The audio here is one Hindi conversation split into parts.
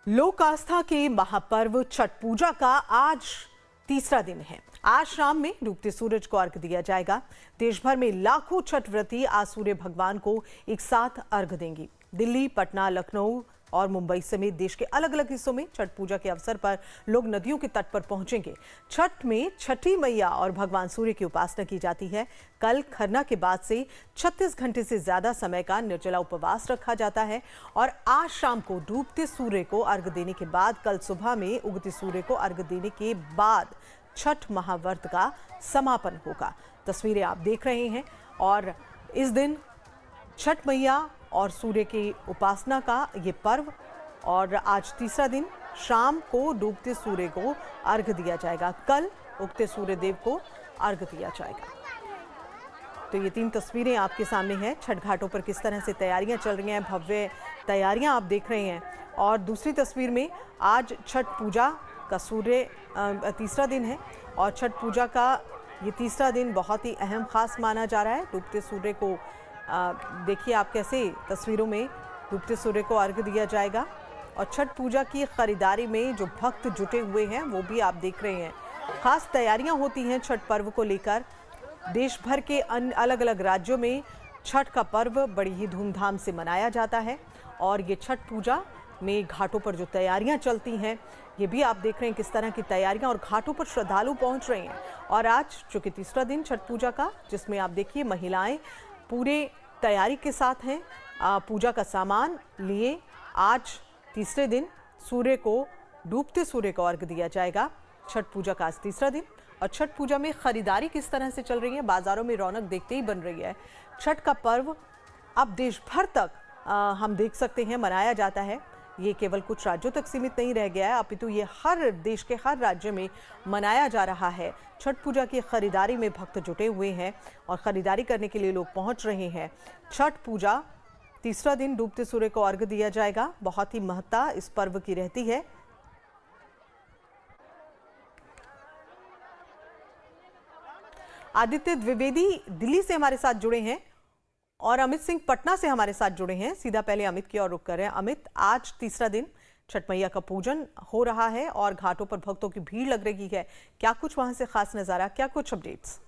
लोक आस्था के महापर्व छठ पूजा का आज तीसरा दिन है। आज शाम में डूबते सूरज को अर्घ दिया जाएगा। देश भर में लाखों छठ व्रती आज सूर्य भगवान को एक साथ अर्घ देंगी। दिल्ली, पटना, लखनऊ और मुंबई समेत देश के अलग अलग हिस्सों में छठ पूजा के अवसर पर लोग नदियों के तट पर पहुंचेंगे। छठ में छठी मैया और भगवान सूर्य की उपासना की जाती है। कल खरना के बाद से 36 घंटे से ज्यादा समय का निर्जला उपवास रखा जाता है और आज शाम को डूबते सूर्य को अर्घ देने के बाद कल सुबह में उगते सूर्य को अर्घ देने के बाद छठ महाव्रत का समापन होगा। तस्वीरें आप देख रहे हैं और इस दिन छठ मैया और सूर्य की उपासना का ये पर्व और आज तीसरा दिन शाम को डूबते सूर्य को अर्घ दिया जाएगा। कल उगते सूर्य देव को अर्घ दिया जाएगा। तो ये तीन तस्वीरें आपके सामने हैं। छठ घाटों पर किस तरह से तैयारियां चल रही हैं, भव्य तैयारियां आप देख रहे हैं। और दूसरी तस्वीर में आज छठ पूजा का तीसरा दिन है और छठ पूजा का ये तीसरा दिन बहुत ही अहम खास माना जा रहा है। डूबते सूर्य को देखिए आप कैसे तस्वीरों में डूबते सूर्य को अर्घ दिया जाएगा और छठ पूजा की खरीदारी में जो भक्त जुटे हुए हैं वो भी आप देख रहे हैं। खास तैयारियां होती हैं छठ पर्व को लेकर। देश भर के अलग अलग राज्यों में छठ का पर्व बड़ी ही धूमधाम से मनाया जाता है और ये छठ पूजा में घाटों पर जो तैयारियां चलती हैं ये भी आप देख रहे हैं किस तरह की तैयारियां और घाटों पर श्रद्धालु पहुंच रहे हैं। और आज चूंकि तीसरा दिन छठ पूजा का, जिसमें आप देखिए महिलाएं पूरे तैयारी के साथ हैं, पूजा का सामान लिए आज तीसरे दिन सूर्य को डूबते सूर्य को अर्घ दिया जाएगा। छठ पूजा का आज तीसरा दिन और छठ पूजा में खरीदारी किस तरह से चल रही है, बाजारों में रौनक देखते ही बन रही है। छठ का पर्व अब देश भर तक हम देख सकते हैं मनाया जाता है। ये केवल कुछ राज्यों तक सीमित नहीं रह गया है, अपितु ये हर देश के हर राज्य में मनाया जा रहा है। छठ पूजा की खरीदारी में भक्त जुटे हुए हैं और खरीदारी करने के लिए लोग पहुंच रहे हैं। छठ पूजा तीसरा दिन डूबते सूर्य को अर्घ दिया जाएगा। बहुत ही महत्ता इस पर्व की रहती है। आदित्य द्विवेदी दिल्ली से हमारे साथ जुड़े हैं और अमित सिंह पटना से हमारे साथ जुड़े हैं। सीधा पहले अमित की ओर रुख कर रहे हैं। अमित, आज तीसरा दिन छठ मैया का पूजन हो रहा है और घाटों पर भक्तों की भीड़ लग रही है। क्या कुछ वहां से खास नजारा, क्या कुछ अपडेट्स?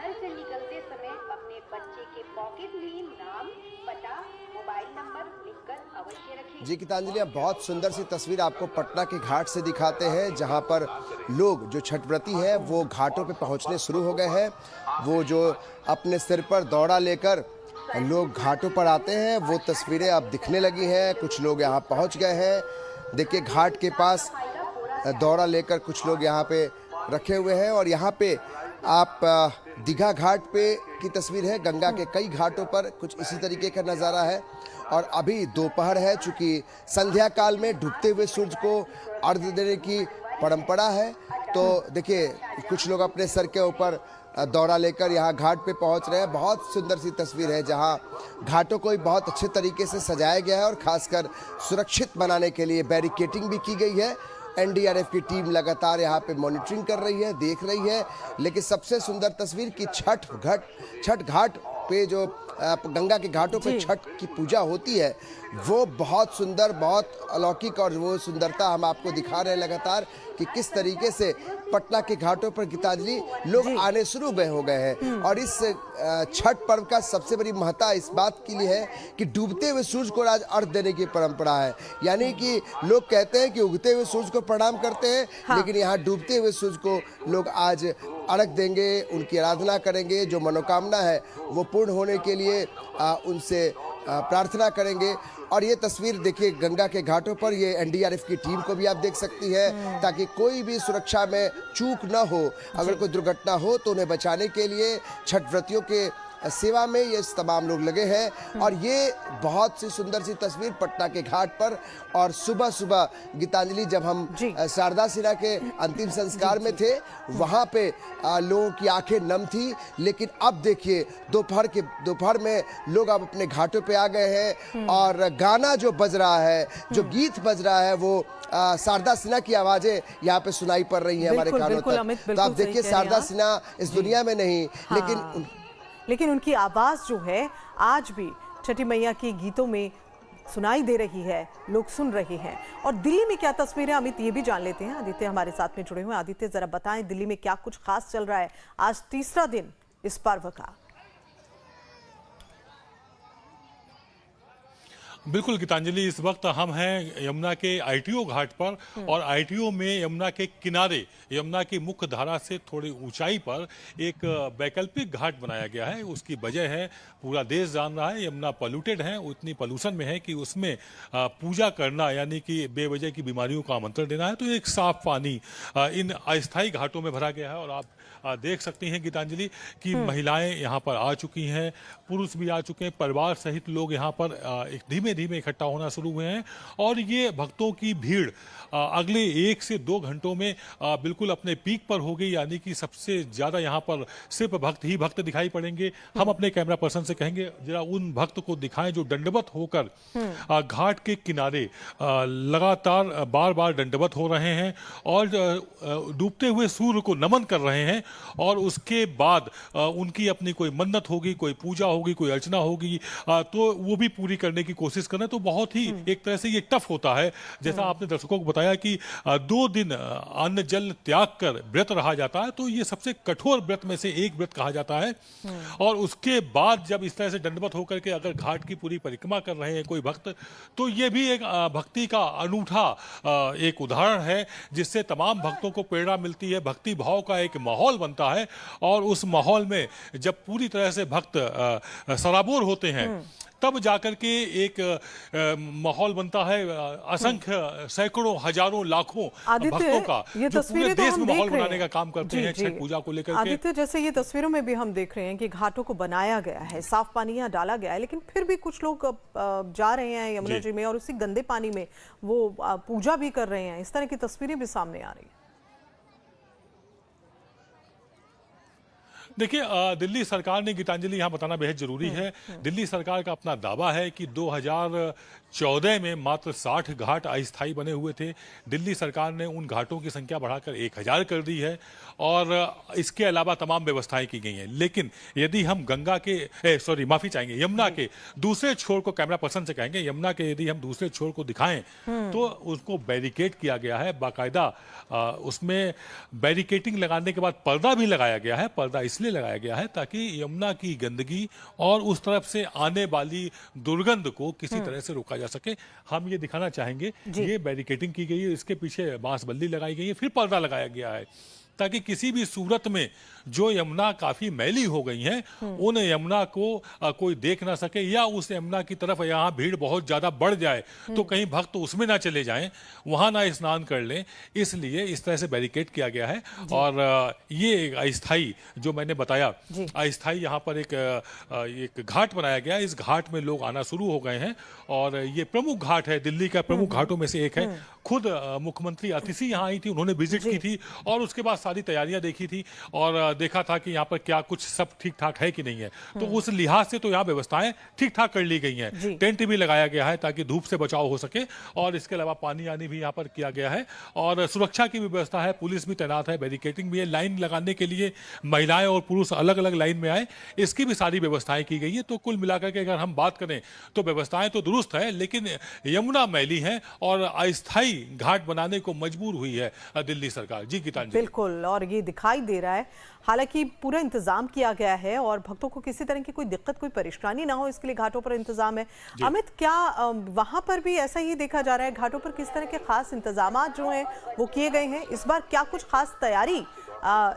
घर से निकलते समय अपने बच्चे के पॉकेट में नाम, पता, मोबाइल नंबर लिखकर अवश्य रखें। जी गीतांजलि, अब बहुत सुंदर सी तस्वीर आपको पटना के घाट से दिखाते हैं, जहां पर लोग जो छठ व्रती है वो घाटों पे पहुंचने शुरू हो गए हैं। वो जो अपने सिर पर दौड़ा लेकर लोग घाटों पर आते हैं वो तस्वीरें अब दिखने लगी हैं। कुछ लोग यहाँ पहुँच गए हैं। देखिए घाट के पास दौड़ा लेकर कुछ लोग यहाँ पे रखे हुए हैं और यहाँ पे आप दीघा घाट पे की तस्वीर है। गंगा के कई घाटों पर कुछ इसी तरीके का नज़ारा है और अभी दोपहर है। चूँकि संध्या काल में डूबते हुए सूरज को अर्घ देने की परंपरा है, तो देखिए कुछ लोग अपने सर के ऊपर दौरा लेकर यहाँ घाट पे पहुँच रहे हैं। बहुत सुंदर सी तस्वीर है जहाँ घाटों को बहुत अच्छे तरीके से सजाया गया है और ख़ासकर सुरक्षित बनाने के लिए बैरिकेटिंग भी की गई है। एनडीआरएफ की टीम लगातार यहाँ पे मॉनिटरिंग कर रही है, देख रही है। लेकिन सबसे सुंदर तस्वीर कि छठ घाट पे जो गंगा के घाटों पे छठ की पूजा होती है वो बहुत सुंदर, बहुत अलौकिक और वो सुंदरता हम आपको दिखा रहे हैं लगातार कि किस तरीके से पटना के घाटों पर गीतांजलि लोग आने शुरू हो गए हैं। और इस छठ पर्व का सबसे बड़ी महत्ता इस बात के लिए है कि डूबते हुए सूरज को आज अर्घ देने की परंपरा है। यानी कि लोग कहते हैं कि उगते हुए सूरज को प्रणाम करते हैं, लेकिन यहाँ डूबते हुए सूरज को लोग आज अर्घ देंगे, उनकी आराधना करेंगे। जो मनोकामना है वो पूर्ण होने के लिए उनसे प्रार्थना करेंगे। और ये तस्वीर देखिए गंगा के घाटों पर, ये एनडीआरएफ की टीम को भी आप देख सकती है ताकि कोई भी सुरक्षा में चूक न हो। अगर कोई दुर्घटना हो तो उन्हें बचाने के लिए छठ व्रतियों के सेवा में ये तमाम लोग लगे हैं। और ये बहुत सी सुंदर सी तस्वीर पटना के घाट पर। और सुबह सुबह गीतांजलि जब हम शारदा सिन्हा के अंतिम संस्कार में थे वहाँ पे लोगों की आंखें नम थी, लेकिन अब देखिए दोपहर में लोग अब अपने घाटों पे आ गए हैं और गाना जो बज रहा है, जो गीत बज रहा है वो शारदा सिन्हा की आवाज़ें यहाँ पे सुनाई पड़ रही हैं हमारे कानों तक। तो आप देखिए शारदा सिन्हा इस दुनिया में नहीं, लेकिन उनकी आवाज़ जो है आज भी छठी मैया के गीतों में सुनाई दे रही है, लोग सुन रहे हैं। और दिल्ली में क्या तस्वीरें, अमित, ये भी जान लेते हैं। आदित्य हमारे साथ में जुड़े हुए हैं। आदित्य, जरा बताएं दिल्ली में क्या कुछ खास चल रहा है आज तीसरा दिन इस पर्व का। बिल्कुल गीतांजलि, इस वक्त हम हैं यमुना के आईटीओ घाट पर और आईटीओ में यमुना के किनारे, यमुना की मुख्य धारा से थोड़ी ऊंचाई पर एक वैकल्पिक घाट बनाया गया है। उसकी वजह है, पूरा देश जान रहा है, यमुना पॉल्यूटेड है, उतनी पॉल्यूशन में है कि उसमें पूजा करना यानी कि बेवजह की बीमारियों का आमंत्रण देना है। तो एक साफ पानी इन अस्थायी घाटों में भरा गया है और आप देख सकती हैं गीतांजलि कि महिलाएं यहाँ पर आ चुकी हैं, पुरुष भी आ चुके हैं, परिवार सहित लोग यहाँ पर एक धीमे धीमे इकट्ठा होना शुरू हुए हैं। और ये भक्तों की भीड़ अगले 1 से 2 घंटों में बिल्कुल अपने पीक पर होगी, यानी कि सबसे ज्यादा यहाँ पर सिर्फ भक्त ही भक्त दिखाई पड़ेंगे। हम अपने कैमरा पर्सन से कहेंगे जरा उन भक्त को दिखाएं जो दंडवत होकर घाट के किनारे लगातार बार बार दंडवत हो रहे हैं और डूबते हुए सूर्य को नमन कर रहे हैं। और उसके बाद उनकी अपनी कोई मन्नत होगी, कोई पूजा होगी, कोई अर्चना होगी, तो वो भी पूरी करने की कोशिश करें। तो बहुत ही एक तरह से ये टफ होता है। जैसा आपने दर्शकों को बताया कि 2 दिन अन्न जल त्याग कर व्रत रहा जाता है, तो ये सबसे कठोर व्रत में से एक व्रत कहा जाता है। और उसके बाद जब इस तरह से दंडवत होकर के अगर घाट की पूरी परिक्रमा कर रहे हैं कोई भक्त, तो ये भी एक भक्ति का अनूठा एक उदाहरण है, जिससे तमाम भक्तों को प्रेरणा मिलती है, भक्ति भाव का एक माहौल बनता है। और उस माहौल में जब पूरी तरह से भक्त सराबोर होते हैं, तब जाकर के एक माहौल बनता है असंख्य सैकड़ों हजारों लाखों भक्तों का, ये जो पूरे तस्वीरें तो देश हम में देख माहौल रहे बनाने का हैं। काम करते हैं छठ पूजा को लेकर के। आदित्य, जैसे ये तस्वीरों में भी हम देख रहे हैं कि घाटों को बनाया गया है, साफ पानी यहाँ डाला गया है, लेकिन फिर भी कुछ लोग जा रहे हैं यमुना जी में और उसी गंदे पानी में वो पूजा भी कर रहे हैं। इस तरह की तस्वीरें भी सामने आ रही है। देखिए, दिल्ली सरकार ने, गीतांजलि यहाँ बताना बेहद जरूरी है, दिल्ली सरकार का अपना दावा है कि 2014 में मात्र 60 घाट अस्थायी बने हुए थे। दिल्ली सरकार ने उन घाटों की संख्या बढ़ाकर 1000 कर दी है और इसके अलावा तमाम व्यवस्थाएं की गई हैं। लेकिन यदि हम गंगा के माफी चाहेंगे, यमुना के दूसरे छोर को, कैमरा पर्सन से कहेंगे, यमुना के यदि हम दूसरे छोर को दिखाएं तो उसको बैरिकेड किया गया है बाकायदा। उसमें बैरिकेटिंग लगाने के बाद पर्दा भी लगाया गया है। पर्दा इसलिए लगाया गया है ताकि यमुना की गंदगी और उस तरफ से आने वाली दुर्गंध को किसी तरह से रोका जा सके। हम ये दिखाना चाहेंगे, ये बैरिकेटिंग की गई है, इसके पीछे बांस बल्ली लगाई गई है, फिर पर्दा लगाया गया है ताकि किसी भी सूरत में जो यमुना काफी मैली हो गई है, उन यमुना को कोई देख ना सके, या उस यमुना की तरफ यहाँ भीड़ बहुत ज्यादा बढ़ जाए तो कहीं भक्त उसमें ना चले जाएं, वहां ना स्नान कर लें। इसलिए इस तरह से बैरिकेड किया गया है। और ये अस्थाई, जो मैंने बताया, अस्थाई यहाँ पर एक घाट बनाया गया है। इस घाट में लोग आना शुरू हो गए हैं और ये प्रमुख घाट है, दिल्ली का प्रमुख घाटों में से एक है। खुद मुख्यमंत्री अतिथि यहाँ आई थी, उन्होंने विजिट की थी और उसके बाद सारी तैयारियां देखी थी और देखा था कि यहाँ पर क्या कुछ सब ठीक ठाक है कि नहीं है। तो उस लिहाज से तो यहाँ व्यवस्थाएं ठीक ठाक कर ली गई हैं। टेंट भी लगाया गया है ताकि धूप से बचाव हो सके और इसके अलावा पानी आनी भी यहाँ पर किया गया है और सुरक्षा की भी व्यवस्था है, पुलिस भी तैनात है, बैरिकेटिंग भी है। लाइन लगाने के लिए महिलाएं और पुरुष अलग अलग लाइन में आए, इसकी भी सारी व्यवस्थाएं की गई है। तो कुल मिलाकर के अगर हम बात करें तो व्यवस्थाएं तो दुरुस्त है, लेकिन यमुना मैली है और अस्थायी घाट बनाने को मजबूर हुई है दिल्ली सरकार। जी गीतांजलि। बिल्कुल, और ये दिखाई दे रहा है, हालांकि पूरा इंतजाम किया गया है और भक्तों को किसी तरह की कोई दिक्कत, कोई परेशानी ना हो, इसके लिए घाटों पर इंतजाम है। अमित, क्या वहां पर भी ऐसा ही देखा जा रहा है? घाटों पर किस तरह के खास इंतजाम जो हैं वो किए गए हैं? इस बार क्या कुछ खास तैयारी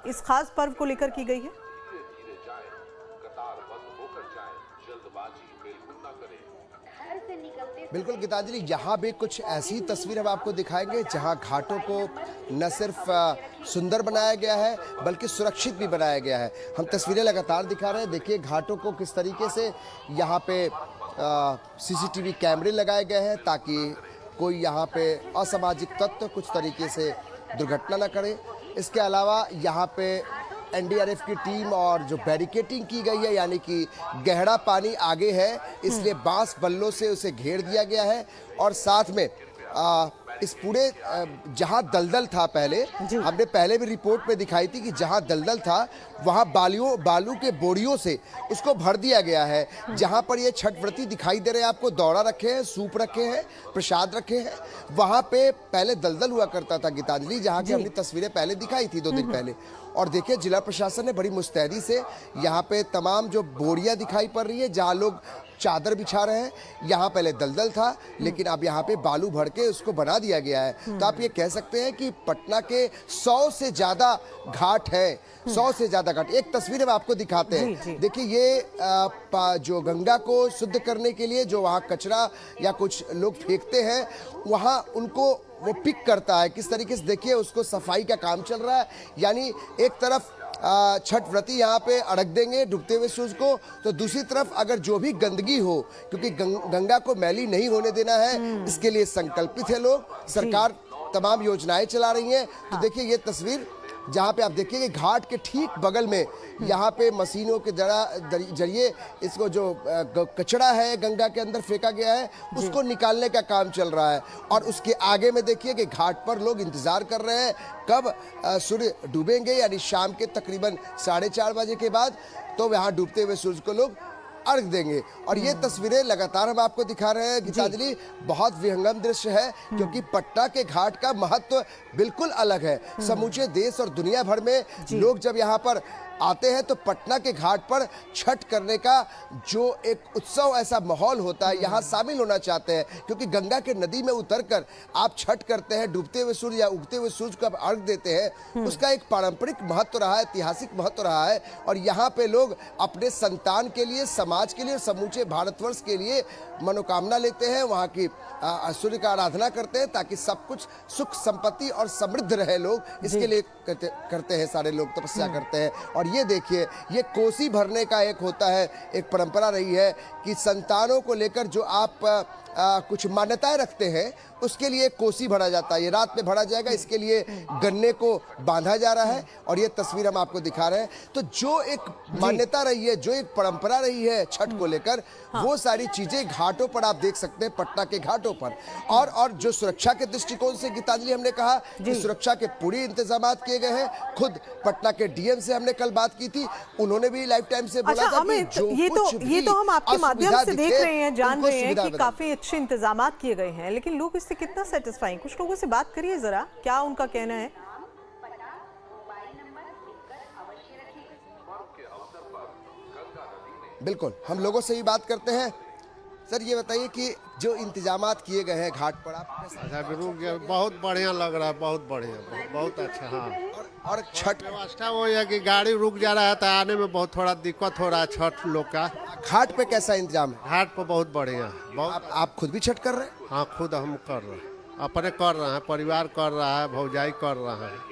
इस खास पर्व को लेकर की गई है? बिल्कुल गीतांजलि, यहाँ भी कुछ ऐसी तस्वीर हम आपको दिखाएंगे जहाँ घाटों को न सिर्फ सुंदर बनाया गया है बल्कि सुरक्षित भी बनाया गया है। हम तस्वीरें लगातार दिखा रहे हैं। देखिए घाटों को किस तरीके से यहाँ पे सीसीटीवी कैमरे लगाए गए हैं ताकि कोई यहाँ पे असामाजिक तत्व कुछ तरीके से दुर्घटना न करे। इसके अलावा यहाँ पे एनडीआरएफ की टीम और जो बैरिकेटिंग की गई है, यानी कि गहरा पानी आगे है इसलिए बांस बल्लों से उसे घेर दिया गया है और साथ में इस पूरे जहां दलदल था पहले, हमने पहले भी रिपोर्ट में दिखाई थी कि जहां दलदल था वहां बालू के बोरियों से उसको भर दिया गया है। जहां पर ये छठ व्रती दिखाई दे रहे हैं आपको, दौरा रखे हैं, सूप रखे हैं, प्रसाद रखे हैं, वहां पे पहले दलदल हुआ करता था गीतांजलि, जहां की हमने तस्वीरें पहले दिखाई थी 2 दिन पहले। और देखिए जिला प्रशासन ने बड़ी मुस्तैदी से यहाँ पे तमाम जो बोरियां दिखाई पड़ रही है, जहाँ लोग चादर बिछा रहे हैं, यहाँ पहले दलदल था लेकिन अब यहाँ पे बालू भर के उसको बना दिया गया है। तो आप ये कह सकते हैं कि पटना के 100 से ज्यादा घाट है, 100 से ज्यादा घाट। एक तस्वीर हम आपको दिखाते हैं, देखिए ये जो गंगा को शुद्ध करने के लिए जो वहाँ कचरा या कुछ लोग फेंकते हैं, वहाँ उनको वो पिक करता है किस तरीके से, देखिए उसको सफाई का काम चल रहा है। यानी एक तरफ छठ व्रती यहाँ पे अड़क देंगे डूबते हुए सूरज को, तो दूसरी तरफ अगर जो भी गंदगी हो, क्योंकि गंगा को मैली नहीं होने देना है, इसके लिए संकल्पित है लोग, सरकार तमाम योजनाएं चला रही हैं। तो देखिए ये तस्वीर जहाँ पे आप देखिए कि घाट के ठीक बगल में यहाँ पे मशीनों के जरिए इसको जो कचरा है गंगा के अंदर फेंका गया है उसको निकालने का काम चल रहा है। और उसके आगे में देखिए कि घाट पर लोग इंतजार कर रहे हैं कब सूर्य डूबेंगे, यानी शाम के तकरीबन 4:30 बजे के बाद, तो यहाँ डूबते हुए सूरज को लोग अर्घ देंगे। और ये तस्वीरें लगातार हम आपको दिखा रहे हैं गीतांजलि, बहुत विहंगम दृश्य है क्योंकि पटना के घाट का महत्व बिल्कुल अलग है। समूचे देश और दुनिया भर में लोग जब यहाँ पर आते हैं तो पटना के घाट पर छठ करने का जो एक उत्सव ऐसा माहौल होता है, यहाँ शामिल होना चाहते हैं क्योंकि गंगा के नदी में उतरकर आप छठ करते हैं, डूबते हुए सूर्य या उगते हुए सूर्य को आप अर्घ देते हैं, उसका एक पारंपरिक महत्व रहा है, ऐतिहासिक महत्व रहा है। और यहाँ पे लोग अपने संतान के लिए, समाज के लिए और समूचे भारतवर्ष के लिए मनोकामना लेते हैं, वहाँ की सूर्य का आराधना करते हैं ताकि सब कुछ सुख संपत्ति और समृद्ध रहे। लोग इसके लिए करते हैं, सारे लोग तपस्या करते हैं। और ये देखिए ये कोसी भरने का एक होता है, एक परंपरा रही है कि संतानों को लेकर जो आप कुछ मान्यताएं रखते हैं उसके लिए कोसी भरा जाता है। ये रात में भरा जाएगा, इसके लिए गन्ने को बांधा जा रहा है और ये तस्वीर हम आपको दिखा रहे हैं। तो जो एक मान्यता रही है, जो एक परंपरा रही है छठ को लेकर, वो सारी चीजें घाटों पर आप देख सकते हैं, पटना के घाटों पर। और जो सुरक्षा के दृष्टिकोण से गीतांजलि हमने कहा कि सुरक्षा के पूरे इंतजाम किए गए हैं। खुद पटना के डीएम से हमने कल बात की थी, उन्होंने भी लाइफ टाइम से बोला था कि जो ये तो हम आपके माध्यम से देख रहे हैं, जान रहे हैं कि काफी अच्छे इंतजाम किए गए हैं, लेकिन लोग इससे कितना सेटिस्फाई हैं? कुछ लोगों से बात करिए जरा, क्या उनका कहना है? बिल्कुल, हम लोगों से ही बात करते हैं। सर ये बताइए कि जो इंतजामात किए गए हैं घाट पर, आप बहुत बढ़िया लग रहा है, बहुत बढ़िया, बहुत अच्छा। हाँ, और छठ व्यवस्था वो है कि गाड़ी रुक जा रहा है तो आने में बहुत थोड़ा दिक्कत हो रहा है छठ लोग का। घाट पे कैसा इंतजाम है? घाट पर बहुत बढ़िया, बहुत। आप खुद भी छठ कर रहे हैं? हाँ, खुद हम कर रहे हैं, अपने कर रहे हैं, परिवार कर रहा है, भौजाई कर रहा है।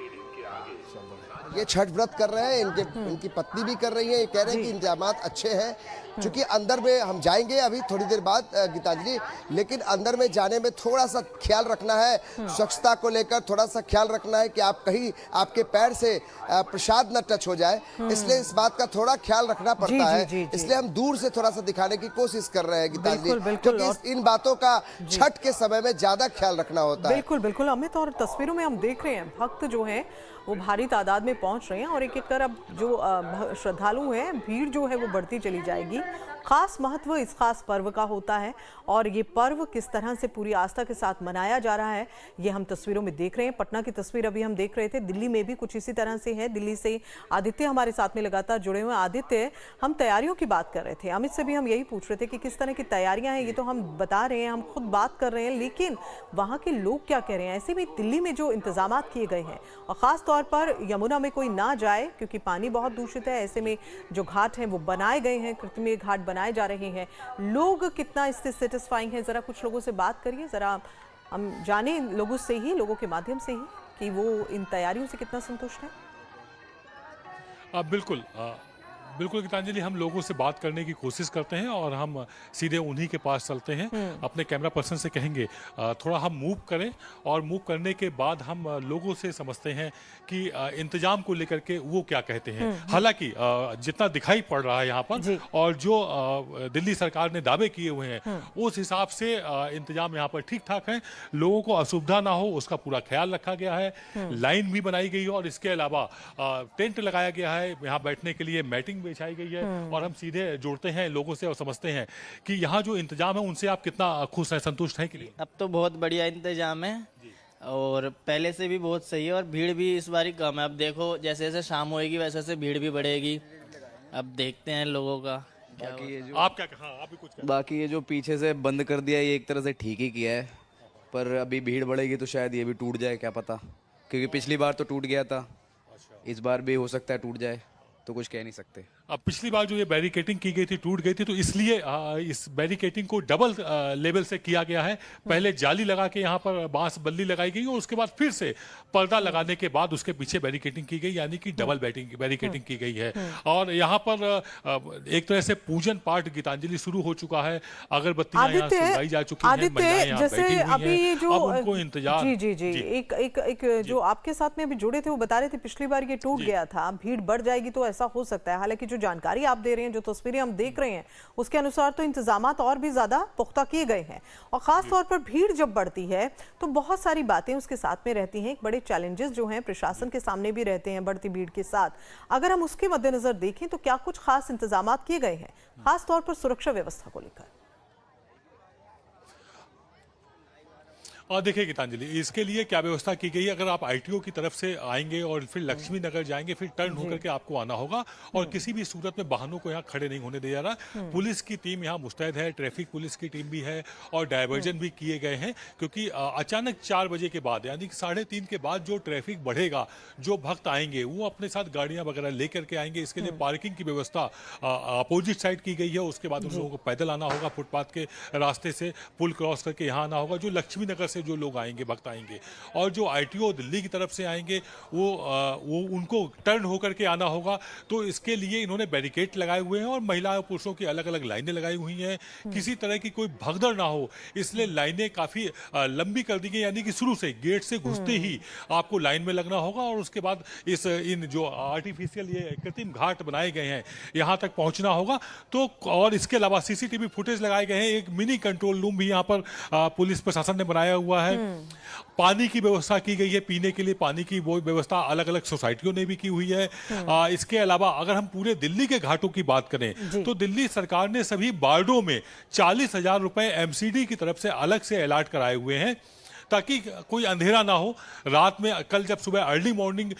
ये छठ व्रत कर रहे हैं, इनकी पत्नी भी कर रही है। ये कह रहे हैं कि इंतजामात अच्छे हैं। चूंकि अंदर में हम जाएंगे अभी थोड़ी देर बाद गीतांजलि, लेकिन अंदर में जाने में थोड़ा सा ख्याल रखना है, स्वच्छता को लेकर थोड़ा सा ख्याल रखना है कि आप कहीं आपके पैर से प्रसाद न टच हो जाए, इसलिए इस बात का थोड़ा ख्याल रखना पड़ता है। इसलिए हम दूर से थोड़ा सा दिखाने की कोशिश कर रहे हैं गीतांजलि, क्योंकि इन बातों का छठ के समय में ज्यादा ख्याल रखना होता है। बिल्कुल बिल्कुल अमित, और तस्वीरों में हम देख रहे हैं भक्त जो है वो भारी तादाद में पहुंच रहे हैं और एक एक कर अब जो श्रद्धालु हैं, भीड़ जो है वो बढ़ती चली जाएगी। खास महत्व इस खास पर्व का होता है और ये पर्व किस तरह से पूरी आस्था के साथ मनाया जा रहा है ये हम तस्वीरों में देख रहे हैं। पटना की तस्वीर अभी हम देख रहे थे, दिल्ली में भी कुछ इसी तरह से है। दिल्ली से आदित्य हमारे साथ में लगातार जुड़े हुए हैं। आदित्य, हम तैयारियों की बात कर रहे थे, अमित से भी हम यही पूछ रहे थे कि किस तरह की तैयारियां हैं। ये तो हम बता रहे हैं, हम खुद बात कर रहे हैं, लेकिन वहाँ के लोग क्या कह रहे हैं? ऐसे में दिल्ली में जो इंतजाम किए गए हैं और ख़ास तौर पर यमुना में कोई ना जाए क्योंकि पानी बहुत दूषित है, ऐसे में जो घाट हैं वो बनाए गए हैं, कृत्रिम घाट बनाए जा रहे हैं। लोग कितना इससे सेटिस्फाइंग है? जरा कुछ लोगों से बात करिए, जरा हम जाने लोगों से ही, लोगों के माध्यम से ही कि वो इन तैयारियों से कितना संतुष्ट है। बिल्कुल, बिल्कुल गीतांजलि, हम लोगों से बात करने की कोशिश करते हैं और हम सीधे उन्हीं के पास चलते हैं। अपने कैमरा पर्सन से कहेंगे थोड़ा हम मूव करें, और मूव करने के बाद हम लोगों से समझते हैं कि इंतजाम को लेकर के वो क्या कहते हैं। हालांकि जितना दिखाई पड़ रहा है यहाँ पर और जो दिल्ली सरकार ने दावे किए हुए हैं उस हिसाब से इंतजाम यहाँ पर ठीक ठाक है। लोगों को असुविधा ना हो उसका पूरा ख्याल रखा गया है। लाइन भी बनाई गई है और इसके अलावा टेंट लगाया गया है, यहाँ बैठने के लिए मैटिंग बिछाई गई है। और हम सीधे जुड़ते हैं लोगों से और समझते हैं कि यहाँ जो इंतजाम है उनसे आप कितना खुश हैं, संतुष्ट हैं कि नहीं? अब तो बहुत बढ़िया इंतजाम है और पहले से भी बहुत सही है और भीड़ भी इस बार कम है। अब देखो जैसे जैसे शाम होएगी वैसे वैसे भीड़ भी बढ़ेगी। अब देखते हैं लोगों का क्या बाकी ये जो आप क्या, हाँ आप भी कुछ कहें। बाकी ये जो पीछे से बंद कर दिया ये एक तरह से ठीक ही किया है, पर अभी भीड़ बढ़ेगी तो शायद ये भी टूट जाए, क्या पता, क्योंकि पिछली बार तो टूट गया था, इस बार भी हो सकता है टूट जाए, तो कुछ कह नहीं सकते। अब पिछली बार जो ये बैरिकेटिंग की गई थी टूट गई थी, तो इसलिए इस बैरिकेटिंग को डबल लेवल से किया गया है। पहले जाली लगा के यहाँ पर बांस बल्ली लगाई गई और उसके बाद फिर से पर्दा लगाने के बाद उसके पीछे बैरिकेटिंग की गई, यानी कि डबल बैरिकेटिंग की गई है। और यहाँ पर एक तरह से पूजन पाठ गीतांजलि शुरू हो चुका है। अगरबत्तियां यहाँ सुलगाई जा चुकी हैं, महिलाएं यहाँ बैठी हुई हैं। अब उनको इंतजार। जी एक जो आपके साथ में अभी जुड़े थे वो बता रहे थे पिछली बार ये टूट गया था, भीड़ बढ़ जाएगी तो ऐसा हो सकता है। हालांकि जो जानकारी आप दे रहे हैं, जो तस्वीरें हम देख रहे हैं उसके अनुसार तो इंतजामात और भी ज्यादा पुख्ता किए गए हैं। और खास तौर पर भीड़ जब बढ़ती है तो बहुत सारी बातें उसके साथ में रहती हैं। एक बड़े चैलेंजेस जो हैं प्रशासन के सामने भी रहते हैं बढ़ती भीड़ के साथ। अगर हम उसके मद्देनजर देखें तो क्या कुछ खास इंतजामात किए गए हैं खास तौर पर सुरक्षा व्यवस्था को लेकर? देखिए गीतांजलि, इसके लिए क्या व्यवस्था की गई है, अगर आप आईटीओ की तरफ से आएंगे और फिर लक्ष्मी नगर जाएंगे फिर टर्न होकर के आपको आना होगा और किसी भी सूरत में वाहनों को यहाँ खड़े नहीं होने दिया जा रहा। पुलिस की टीम यहाँ मुस्तैद है, ट्रैफिक पुलिस की टीम भी है और डायवर्जन भी किए गए हैं, क्योंकि अचानक 4 बजे के बाद यानी कि 3:30 के बाद जो ट्रैफिक बढ़ेगा, जो भक्त आएंगे वो अपने साथ गाड़ियां वगैरह लेकर के आएंगे। इसके लिए पार्किंग की व्यवस्था अपोजिट साइड की गई है। उसके बाद उन लोगों को पैदल आना होगा, फुटपाथ के रास्ते से पुल क्रॉस करके यहाँ आना होगा। जो लक्ष्मी नगर जो लोग आएंगे, भक्त आएंगे, और जो आईटीओ दिल्ली की तरफ से आएंगे वो उनको टर्न होकर के आना होगा। तो इसके लिए इन्होंने बैरिकेड लगाए हुए हैं और महिलाओं पुरुषों की अलग अलग लाइनें लगाई हुई हैं। किसी तरह की कोई भगदड़ ना हो इसलिए लाइनें काफी लंबी कर दी गई, यानी कि शुरू से गेट से घुसते ही आपको लाइन में लगना होगा और उसके बाद इन जो आर्टिफिशियल ये कृत्रिम घाट बनाए गए हैं यहाँ तक पहुंचना होगा। तो और इसके अलावा सीसीटीवी फुटेज लगाए गए हैं। एक मिनी कंट्रोल रूम भी यहाँ पर पुलिस प्रशासन ने बनाया हुआ है। पानी की व्यवस्था की गई है, पीने के लिए पानी की वो व्यवस्था अलग अलग सोसाइटियों ने भी की हुई है। इसके अलावा अगर हम पूरे दिल्ली के घाटों की बात करें तो दिल्ली सरकार ने सभी वार्डों में 40,000 रुपए एमसीडी की तरफ से अलग से अलॉट कराए हुए हैं ताकि कोई अंधेरा ना हो। रात में कल जब सुबह अर्ली मॉर्निंग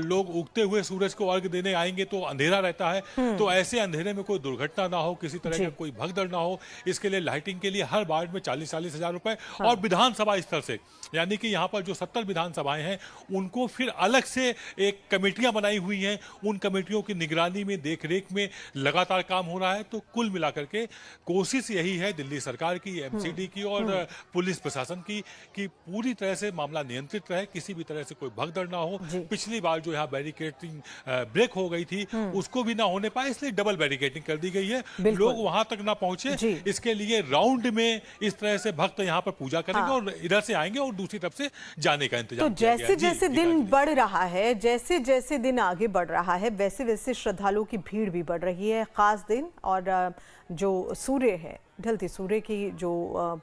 लोग उगते हुए सूरज को अर्घ देने आएंगे तो अंधेरा रहता है, तो ऐसे अंधेरे में कोई दुर्घटना ना हो, किसी तरह का कोई भगदड़ ना हो, इसके लिए लाइटिंग के लिए हर वार्ड में 40,000 रुपए। और विधानसभा स्तर से यानी कि यहाँ पर जो 70 विधानसभाएं हैं उनको फिर अलग से एक कमेटियां बनाई हुई हैं। उन कमेटियों की निगरानी में, देख रेख में लगातार काम हो रहा है। तो कुल मिलाकर के कोशिश यही है दिल्ली सरकार की, एमसीडी की और पुलिस प्रशासन की कि पूरी तरह से मामला नियंत्रित रहे, किसी भी तरह से कोई भगदड़ ना हो। पिछली बार जो यहाँ बैरिकेटिंग ब्रेक हो गई थी उसको भी ना होने पाए, इसलिए डबल बैरिकेटिंग कर दी गई है, लोग वहां तक ना पहुंचे। इसके लिए राउंड में इस तरह से भक्त यहाँ पर पूजा करेंगे और इधर से आएंगे और दूसरी तरफ से जाने का इंतजाम। तो जैसे जैसे दिन बढ़ रहा है, जैसे जैसे दिन आगे बढ़ रहा है, वैसे वैसे श्रद्धालुओं की भीड़ भी बढ़ रही है। खास दिन और जो सूर्य है, ढलते सूर्य की जो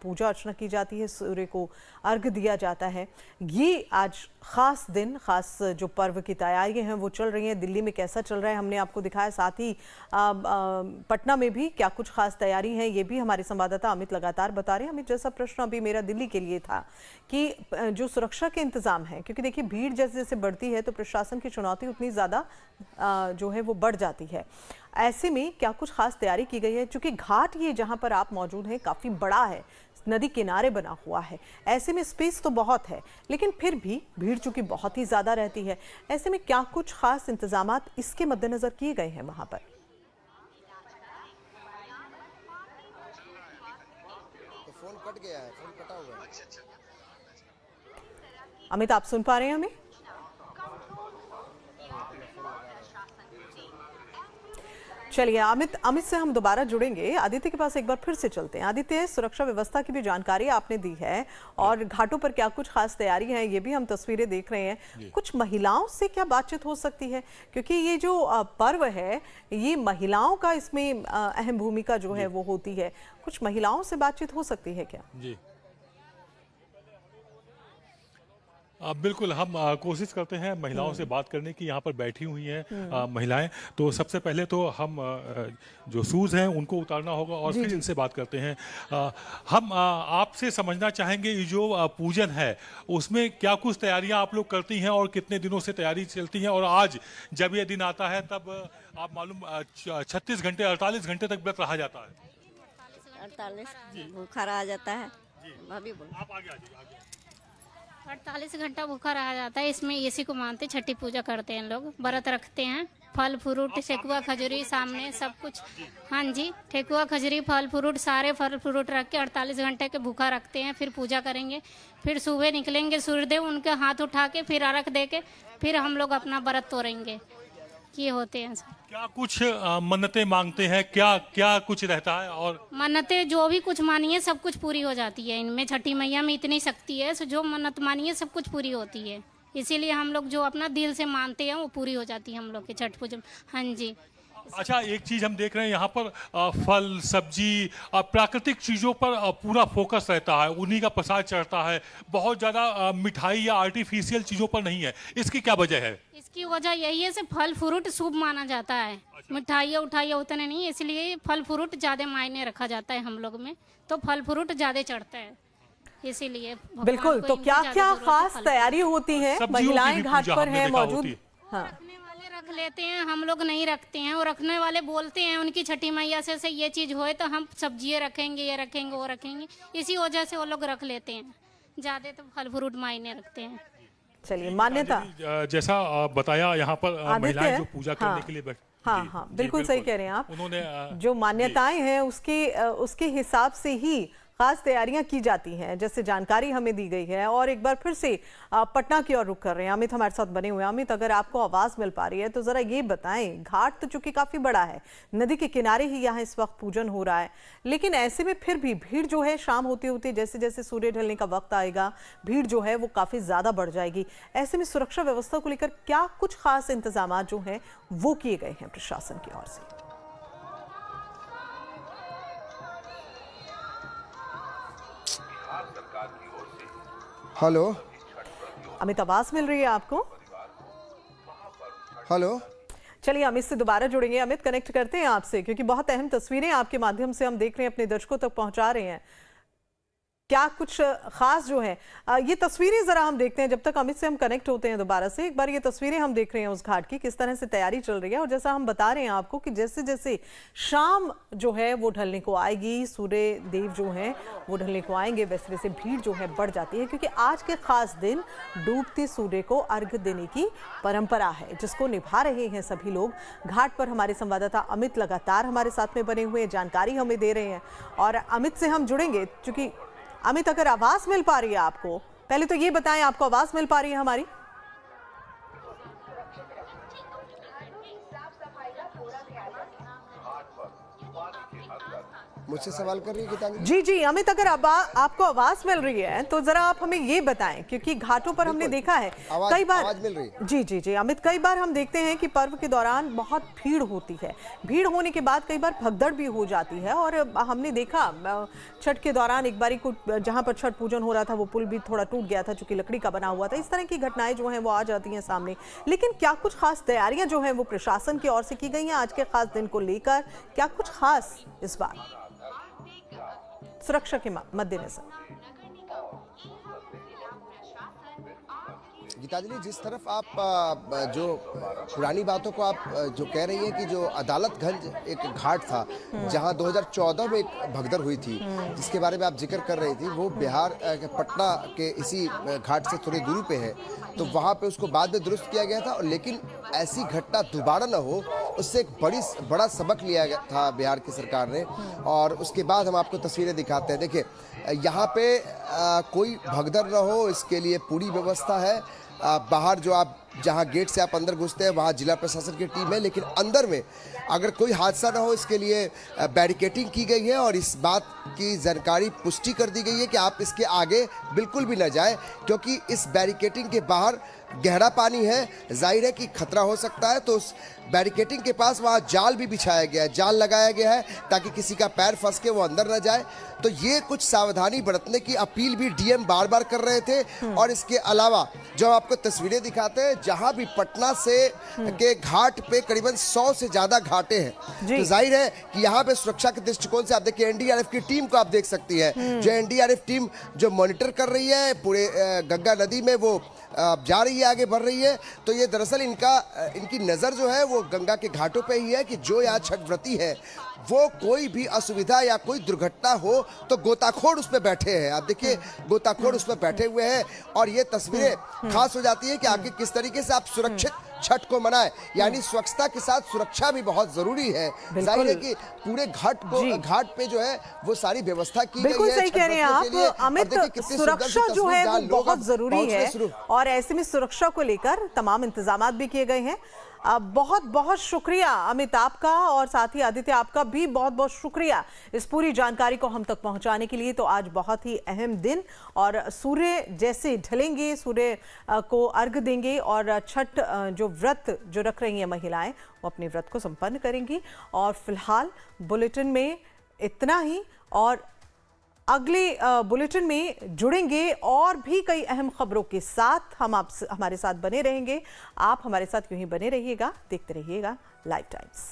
पूजा अर्चना की जाती है, सूर्य को अर्घ दिया जाता है, ये आज खास दिन, खास जो पर्व की तैयारियां हैं वो चल रही हैं। दिल्ली में कैसा चल रहा है हमने आपको दिखाया, साथ ही पटना में भी क्या कुछ खास तैयारी है ये भी हमारे संवाददाता अमित लगातार बता रहे हैं। अमित, जैसा प्रश्न अभी मेरा दिल्ली के लिए था कि जो सुरक्षा के इंतजाम है, क्योंकि देखिए भीड़ जैसे जैसे बढ़ती है तो प्रशासन की चुनौती उतनी ज़्यादा जो है वो बढ़ जाती है। ऐसे में क्या कुछ खास तैयारी की गई है? क्योंकि घाट ये जहां पर आप मौजूद हैं काफ़ी बड़ा है, नदी किनारे बना हुआ है, ऐसे में स्पेस तो बहुत है लेकिन फिर भी भीड़ चूंकि बहुत ही ज़्यादा रहती है, ऐसे में क्या कुछ खास इंतजामात इसके मद्देनज़र किए गए हैं वहाँ पर? तो फोन कट गया है, फोन कटा हुआ है। अमित, आप सुन पा रहे हैं हमें? चलिए अमित से हम दोबारा जुड़ेंगे। आदित्य के पास एक बार फिर से चलते हैं। आदित्य, सुरक्षा व्यवस्था की भी जानकारी आपने दी है और घाटों पर क्या कुछ खास तैयारी है ये भी हम तस्वीरें देख रहे हैं। कुछ महिलाओं से क्या बातचीत हो सकती है, क्योंकि ये जो पर्व है ये महिलाओं का इसमें अहम भूमिका जो है वो होती है। कुछ महिलाओं से बातचीत हो सकती है क्या? जी बिल्कुल, हम कोशिश करते हैं महिलाओं से बात करने की। यहाँ पर बैठी हुई हैं महिलाएं, तो सबसे पहले तो हम जो शूज़ हैं उनको उतारना होगा और फिर इनसे बात करते हैं। हम आपसे समझना चाहेंगे ये जो पूजन है उसमें क्या कुछ तैयारियां आप लोग करती हैं और कितने दिनों से तैयारी चलती हैं, और आज जब ये दिन आता है तब आप मालूम 36 घंटे 48 घंटे तक व्रत रहा जाता है। 48 भूखा रहा जाता है। भाभी बोलो। आप आगे आ जाइए। 48 घंटा भूखा रहा जाता है। इसमें इसी को मानते छठी पूजा करते हैं लोग, व्रत रखते हैं। फल फ्रूट ठेकुआ खजूरी सामने सब कुछ, हाँ जी, ठेकुआ खजूरी फल फ्रूट सारे फल फ्रूट रख के 48 घंटे के भूखा रखते हैं। फिर पूजा करेंगे, फिर सुबह निकलेंगे सूर्यदेव उनके हाथ उठा के फिर अर्घ दे के फिर हम लोग अपना व्रत तोड़ेंगे। ये होते हैं सब। क्या कुछ मन्नतें मांगते हैं, क्या क्या कुछ रहता है? और मन्नतें जो भी कुछ मानिए सब कुछ पूरी हो जाती है। इनमें छठी मैया में इतनी शक्ति है, सो जो मन्नत मानिए सब कुछ पूरी होती है। इसीलिए हम लोग जो अपना दिल से मानते हैं वो पूरी हो जाती है हम लोग की छठ पूजा। हाँ जी। अच्छा, एक चीज हम देख रहे हैं यहाँ पर फल सब्जी प्राकृतिक चीजों पर पूरा फोकस रहता है, उन्हीं का प्रसाद चढ़ता है। बहुत ज्यादा मिठाई या आर्टिफिशियल चीजों पर नहीं है। इसकी क्या वजह है? इसकी वजह यही है से फल फ्रूट शुभ माना जाता है। मिठाइयाँ उठाइयाँ उतने नहीं, इसलिए फल फ्रूट ज्यादा मायने रखा जाता है हम लोग में, तो फल फ्रूट ज्यादा चढ़ता है इसीलिए। बिल्कुल, तो क्या क्या खास तैयारी होती है? महिलाएं घाट पर हैं मौजूद। हाँ, रखने वाले रख लेते हैं, हम लोग नहीं रखते हैं। और रखने वाले बोलते हैं उनकी छठी मैया से ये चीज होए तो हम सब्जियां रखेंगे, ये रखेंगे, वो रखेंगे। इसी वजह से वो लोग रख लेते हैं ज्यादा, तो फल फ्रूट मायने रखते हैं। चलिए, मान्यता जैसा बताया यहाँ पर महिलाएं जो पूजा करने के लिए बैठ। हाँ हाँ, बिल्कुल सही कह रहे हैं आप। उन्होंने जो मान्यताएं हैं उसके हिसाब से ही खास तैयारियां की जाती हैं, जैसे जानकारी हमें दी गई है। और एक बार फिर से पटना की ओर रुख कर रहे हैं। अमित हमारे साथ बने हुए हैं। अमित, अगर आपको आवाज मिल पा रही है तो जरा ये बताएं, घाट तो चूंकि काफी बड़ा है, नदी के किनारे ही यहाँ इस वक्त पूजन हो रहा है, लेकिन ऐसे में फिर भी भीड़ जो है शाम होते होते जैसे जैसे सूर्य ढलने का वक्त आएगा भीड़ जो है वो काफी ज्यादा बढ़ जाएगी। ऐसे में सुरक्षा व्यवस्था को लेकर क्या कुछ खास इंतजाम जो है वो किए गए हैं प्रशासन की ओर से? हेलो अमित, आवाज मिल रही है आपको? हेलो, चलिए अमित से दोबारा जुड़ेंगे। अमित, कनेक्ट करते हैं आपसे, क्योंकि बहुत अहम तस्वीरें आपके माध्यम से हम देख रहे हैं, अपने दर्शकों तक पहुंचा रहे हैं। क्या कुछ खास जो है ये तस्वीरें जरा हम देखते हैं जब तक अमित से हम कनेक्ट होते हैं दोबारा से। एक बार ये तस्वीरें हम देख रहे हैं उस घाट की, किस तरह से तैयारी चल रही है। और जैसा हम बता रहे हैं आपको कि जैसे जैसे शाम जो है वो ढलने को आएगी, सूर्य देव जो हैं वो ढलने को आएंगे, वैसे वैसे भीड़ जो है बढ़ जाती है। क्योंकि आज के खास दिन डूबते सूर्य को अर्घ देने की परंपरा है, जिसको निभा रहे हैं सभी लोग। घाट पर हमारे संवाददाता अमित लगातार हमारे साथ में बने हुए जानकारी हमें दे रहे हैं और अमित से हम जुड़ेंगे। चूंकि अमित, अगर आवाज मिल पा रही है आपको, पहले तो ये बताएं आपको आवाज मिल पा रही है हमारी? मुझसे सवाल कर रही है गीतांजलि? जी जी अमित, अगर आपको आवाज मिल रही है तो जरा आप हमें ये बताएं, क्योंकि घाटों पर हमने देखा है कई बार। आवाज मिल रही है? जी जी जी अमित, कई बार हम देखते हैं कि पर्व के दौरान बहुत भीड़ होती है। भीड़ होने के बाद कई बार भगदड़ भी हो जाती है। और हमने देखा छठ के दौरान एक बारी को जहाँ पर छठ पूजन हो रहा था वो पुल भी थोड़ा टूट गया था, चूंकि लकड़ी का बना हुआ था। इस तरह की घटनाएं जो हैं वो आ जाती हैं सामने। लेकिन क्या कुछ खास तैयारियां जो हैं वो प्रशासन की ओर से की गई हैं आज के खास दिन को लेकर? क्या कुछ खास इस बार सुरक्षा के मद्देनजर? गीतांजलि, जिस तरफ आप जो पुरानी बातों को आप जो कह रही हैं कि जो अदालतगंज एक घाट था जहां 2014 में एक भगदड़ हुई थी जिसके बारे में आप जिक्र कर रही थी, वो बिहार के पटना के इसी घाट से थोड़ी दूरी पे है। तो वहां पे उसको बाद में दुरुस्त किया गया था, लेकिन ऐसी घटना दोबारा न हो उससे एक बड़ा सबक लिया गया था बिहार की सरकार ने। और उसके बाद हम आपको तस्वीरें दिखाते हैं। देखिए, यहाँ पे कोई भगदड़ न हो इसके लिए पूरी व्यवस्था है। बाहर जो आप जहां गेट से आप अंदर घुसते हैं वहां जिला प्रशासन की टीम है, लेकिन अंदर में अगर कोई हादसा ना हो इसके लिए बैरिकेटिंग की गई है और इस बात की जानकारी पुष्टि कर दी गई है कि आप इसके आगे बिल्कुल भी ना जाएं, क्योंकि इस बैरिकेटिंग के बाहर गहरा पानी है, जाहिर है कि खतरा हो सकता है। तो उस बैरिकेटिंग के पास वहाँ जाल भी बिछाया गया है, जाल लगाया गया है ताकि किसी का पैर फंस के वो अंदर ना जाए। तो ये कुछ सावधानी बरतने की अपील भी डीएम बार बार कर रहे थे। और इसके अलावा जो हम आपको तस्वीरें दिखाते हैं, जहाँ भी पटना से के घाट पे करीबन 100 से ज़्यादा घाटे हैं, तो जाहिर है कि यहाँ पे सुरक्षा के दृष्टिकोण से आप देखिए एनडीआरएफ की टीम को आप देख सकती है, जो एनडीआरएफ टीम जो मॉनिटर कर रही है पूरे गंगा नदी में, वो जा रही है, आगे बढ़ रही है। तो ये दरअसल इनकी नज़र जो है वो गंगा के घाटों पे ही है कि जो यहाँ छठ व्रती है वो कोई भी असुविधा या कोई दुर्घटना हो तो गोताखोर उस पर बैठे हैं। आप देखिए गोताखोर उस पर बैठे हुए हैं और ये तस्वीरें खास हो जाती है कि आगे किस तरीके से आप सुरक्षित छठ को मनाएं, यानी स्वच्छता के साथ सुरक्षा भी बहुत जरूरी है। जाहिर है कि पूरे घाट पे जो है वो सारी व्यवस्था की गई है। बिल्कुल सही कह रहे हैं आप अमित, सुरक्षा जो है वो बहुत जरूरी है और ऐसे में सुरक्षा को लेकर तमाम इंतजाम भी किए गए हैं। बहुत बहुत शुक्रिया अमित आपका, और साथ ही आदित्य आपका भी बहुत बहुत शुक्रिया इस पूरी जानकारी को हम तक पहुंचाने के लिए। तो आज बहुत ही अहम दिन और सूर्य जैसे ढलेंगे, सूर्य को अर्घ देंगे और छठ जो व्रत जो रख रही हैं महिलाएं वो अपने व्रत को संपन्न करेंगी। और फिलहाल बुलेटिन में इतना ही, और अगले बुलेटिन में जुड़ेंगे और भी कई अहम खबरों के साथ। हम हमारे साथ बने रहेंगे, आप हमारे साथ यूं ही बने रहिएगा, देखते रहिएगा लाइव टाइम्स।